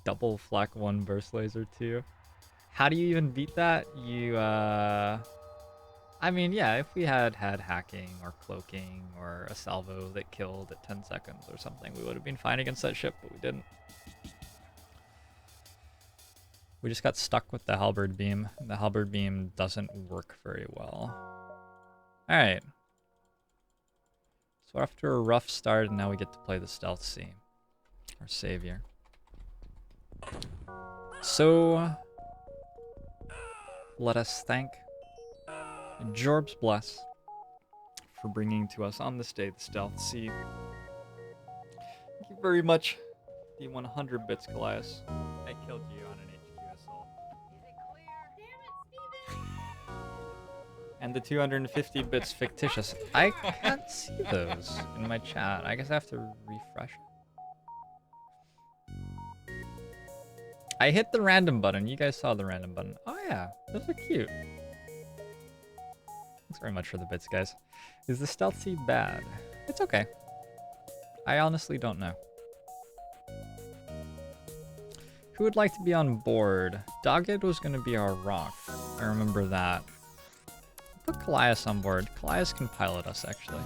Double Flak 1 Burst Laser 2. How do you even beat that? You, I mean, yeah, if we had hacking or cloaking or a salvo that killed at 10 seconds or something, we would have been fine against that ship, but we didn't. We just got stuck with the halberd beam. The halberd beam doesn't work very well. Alright. So after a rough start, now we get to play the Stealth Sea. Our savior. So, let us thank Jorb's Bless for bringing to us on this day the Stealth Sea. Thank you very much, the 100 bits, Goliath. I killed you on an HQ assault. Is it clear? Damn it, Steven! And the 250 bits fictitious. I can't see those in my chat. I guess I have to refresh it. I hit the random button. You guys saw the random button. Oh yeah, those are cute. Thanks very much for the bits, guys. Is the stealth seed bad? It's okay. I honestly don't know. Who would like to be on board? Dogged was going to be our rock. I remember that. Put Callias on board. Callias can pilot us, actually.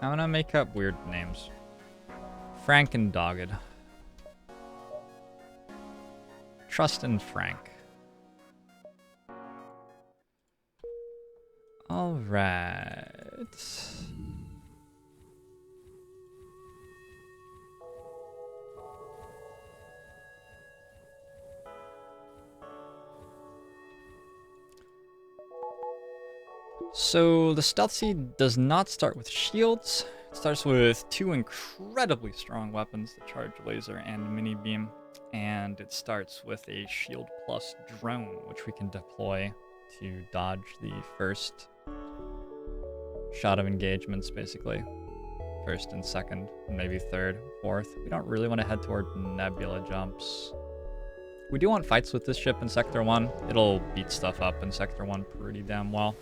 I'm gonna make up weird names. Frank and Dogged. Trust in Frank. Alright. So the stealth seed does not start with shields. It starts with two incredibly strong weapons, the charge laser and mini beam. And it starts with a shield plus drone, which we can deploy to dodge the first shot of engagements, basically. First and second, and maybe third, fourth. We don't really want to head toward nebula jumps. We do want fights with this ship in Sector 1. It'll beat stuff up in Sector 1 pretty damn well.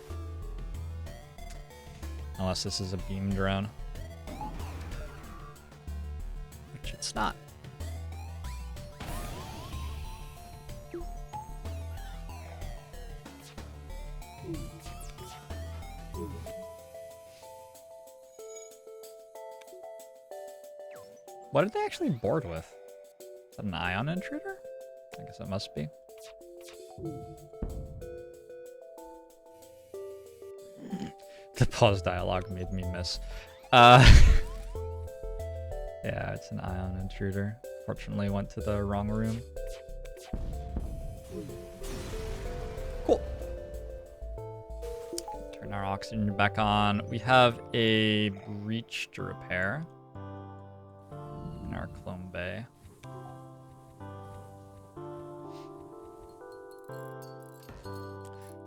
Unless this is a beam drone. Which it's not. What did they actually board with? Is that an ion intruder? I guess it must be. The pause dialogue made me miss. Yeah, it's an ion intruder. Fortunately, went to the wrong room. Cool. Turn our oxygen back on. We have a breach to repair in our clone bay.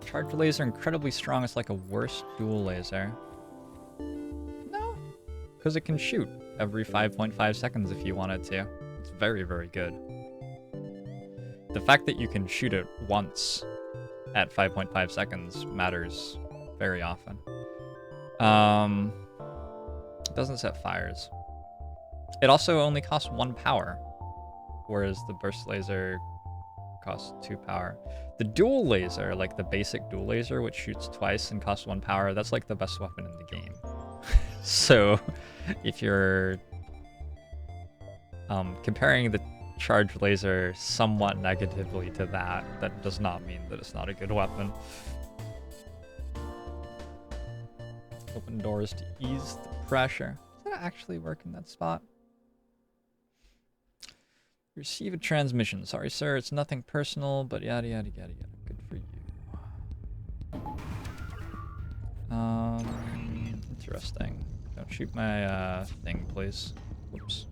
Charge laser incredibly strong. It's like a worse dual laser. No, because it can shoot every 5.5 seconds if you want it to. It's very, very good. The fact that you can shoot it once at 5.5 seconds matters very often. It doesn't set fires. It also only costs 1 power, whereas the burst laser costs 2 power. The dual laser, like the basic dual laser, which shoots twice and costs 1 power, that's like the best weapon in the game. So if you're comparing the charge laser somewhat negatively to that, that does not mean that it's not a good weapon. Open doors to ease the pressure. Does that actually work in that spot? Receive a transmission. Sorry, sir, it's nothing personal, but yada yada yada yada. Good for you. Interesting. Don't shoot my thing, please. Whoops.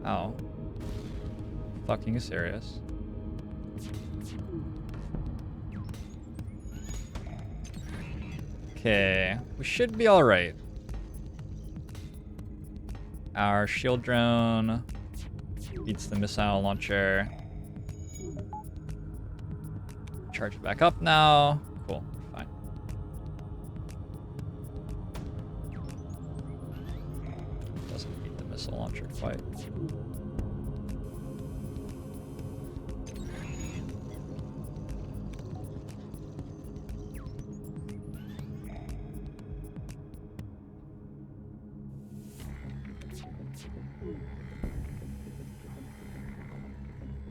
Oh. Fucking serious. Okay, we should be alright. Our shield drone beats the missile launcher. Charge it back up now. Cool, fine. Doesn't beat the missile launcher quite.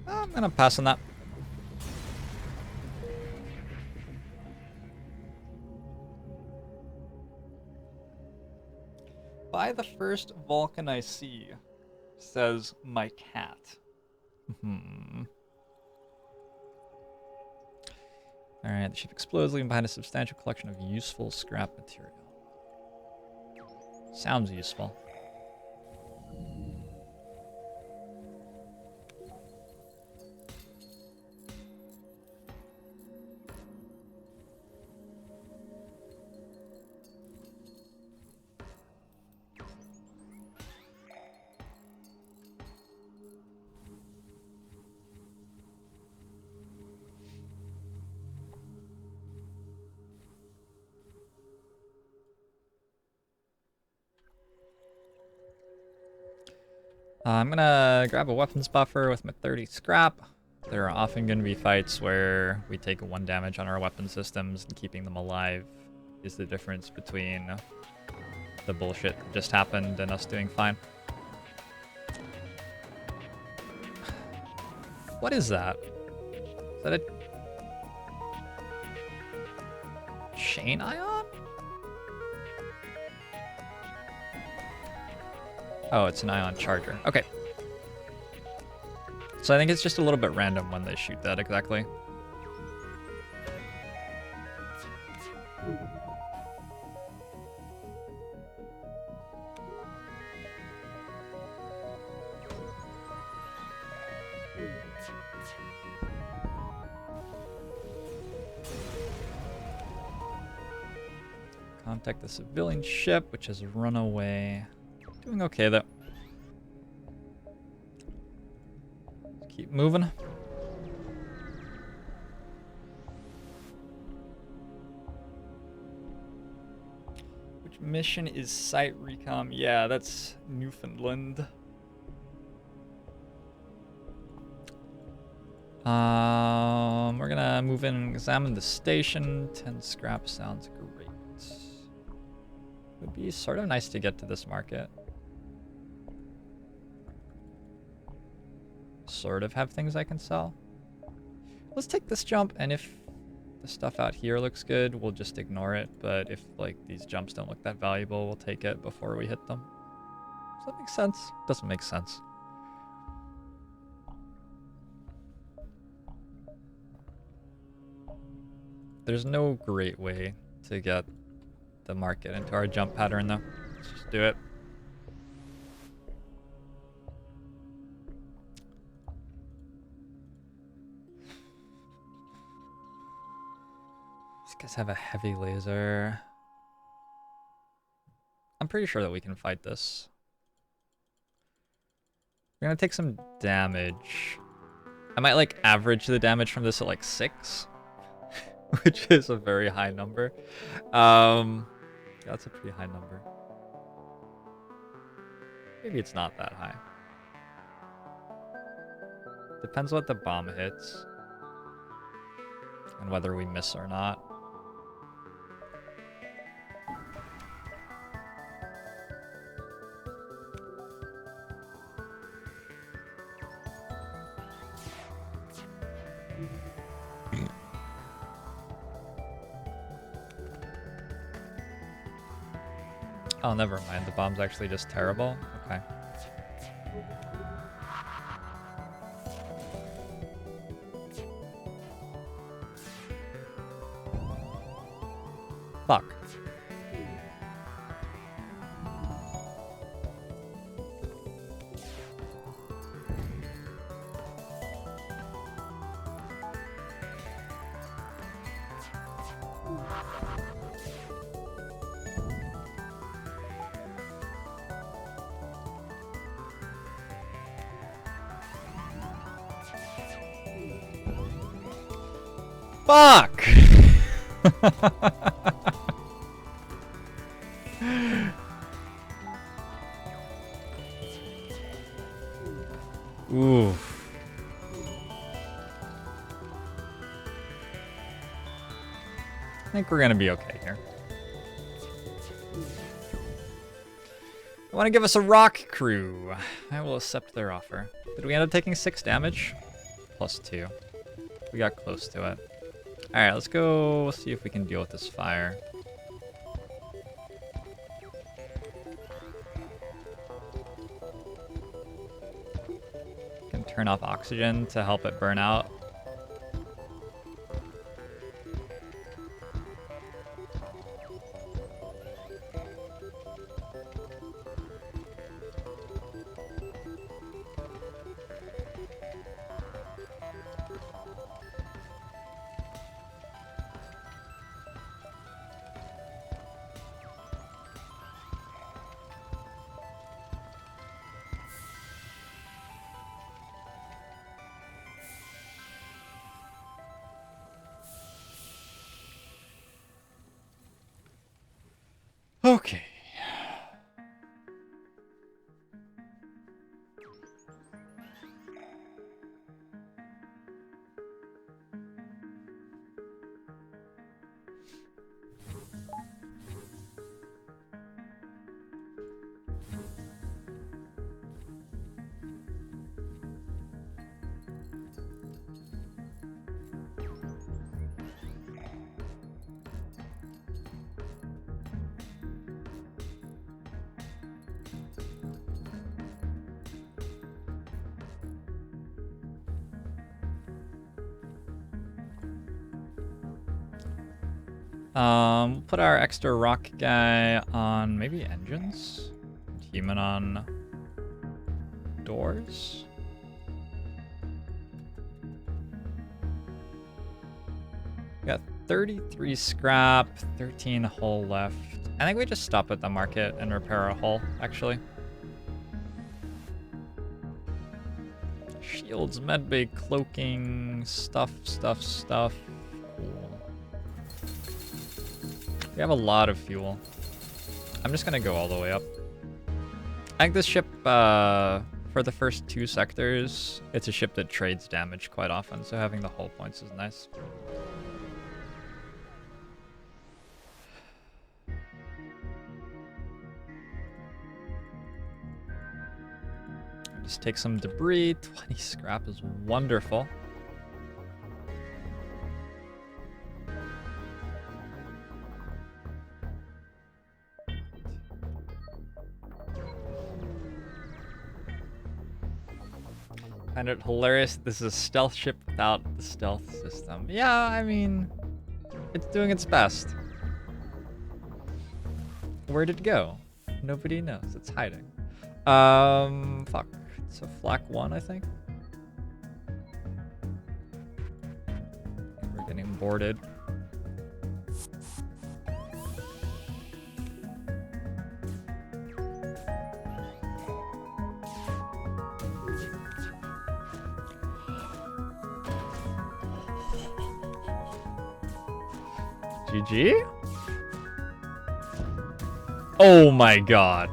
I'm gonna pass on that. Buy the first Vulcan I see, says my cat. Hmm. Alright, the ship explodes, leaving behind a substantial collection of useful scrap material. Sounds useful. I'm gonna grab a weapons buffer with my 30 scrap. There are often going to be fights where we take 1 damage on our weapon systems, and keeping them alive is the difference between the bullshit that just happened and us doing fine. What is that? Is that a chain ion? Oh, it's an ion charger. Okay. So I think it's just a little bit random when they shoot that exactly. Contact the civilian ship, which has run away. Doing okay, though. Keep moving. Which mission is Site Recom? Yeah, that's Newfoundland. We're gonna move in and examine the station. 10 scrap sounds great. Would be sort of nice to get to this market. Sort of have things I can sell. Let's take this jump, and if the stuff out here looks good, we'll just ignore it. But if like these jumps don't look that valuable, we'll take it before we hit them. Does that make sense? Doesn't make sense. There's no great way to get the market into our jump pattern, though. Let's just do it. These guys have a heavy laser. I'm pretty sure that we can fight this. We're gonna take some damage. I might like average the damage from this at like 6, which is a very high number. That's a pretty high number. Maybe it's not that high. Depends what the bomb hits and whether we miss or not. Oh, never mind. The bomb's actually just terrible. Okay. Fuck. Fuck! Oof. I think we're gonna be okay here. They want to give us a rock crew. I will accept their offer. Did we end up taking 6 damage? +2. We got close to it. Alright, let's go see if we can deal with this fire. turn off oxygen to help it burn out. Okay. Put our extra rock guy on maybe engines? Human on doors? We got 33 scrap, 13 hull left. I think we just stop at the market and repair our hull, actually. Shields, medbay, cloaking, stuff. Cool. We have a lot of fuel. I'm just gonna go all the way up. I think this ship, for the first 2 sectors, it's a ship that trades damage quite often, so having the hull points is nice. Just take some debris. 20 scrap is wonderful. Find it hilarious. This is a stealth ship without the stealth system. Yeah, I mean, it's doing its best. Where'd it go? Nobody knows. It's hiding. Fuck. It's a flak 1, I think. We're getting boarded. GG? Oh my god.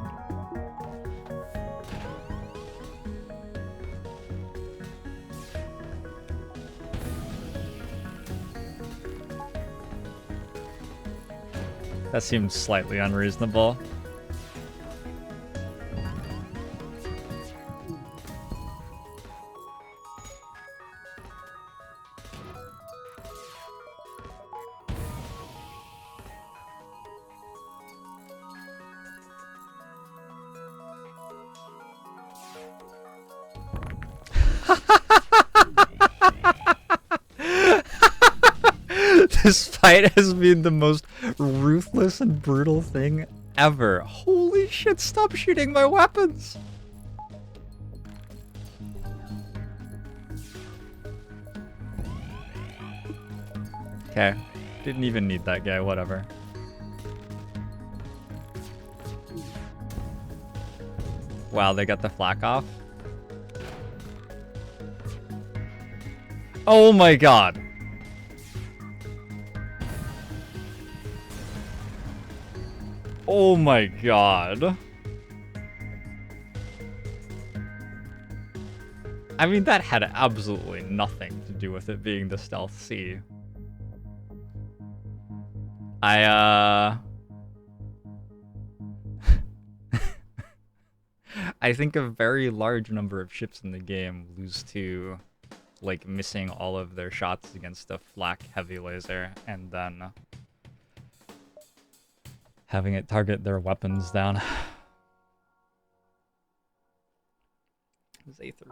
That seems slightly unreasonable. This fight has been the most ruthless and brutal thing ever. Holy shit, stop shooting my weapons! Okay, didn't even need that guy, whatever. Wow, they got the flak off. Oh my god! Oh my god. I mean, that had absolutely nothing to do with it being the stealth C. I think a very large number of ships in the game lose to, like, missing all of their shots against a flak heavy laser, and then having it target their weapons down. This Aether would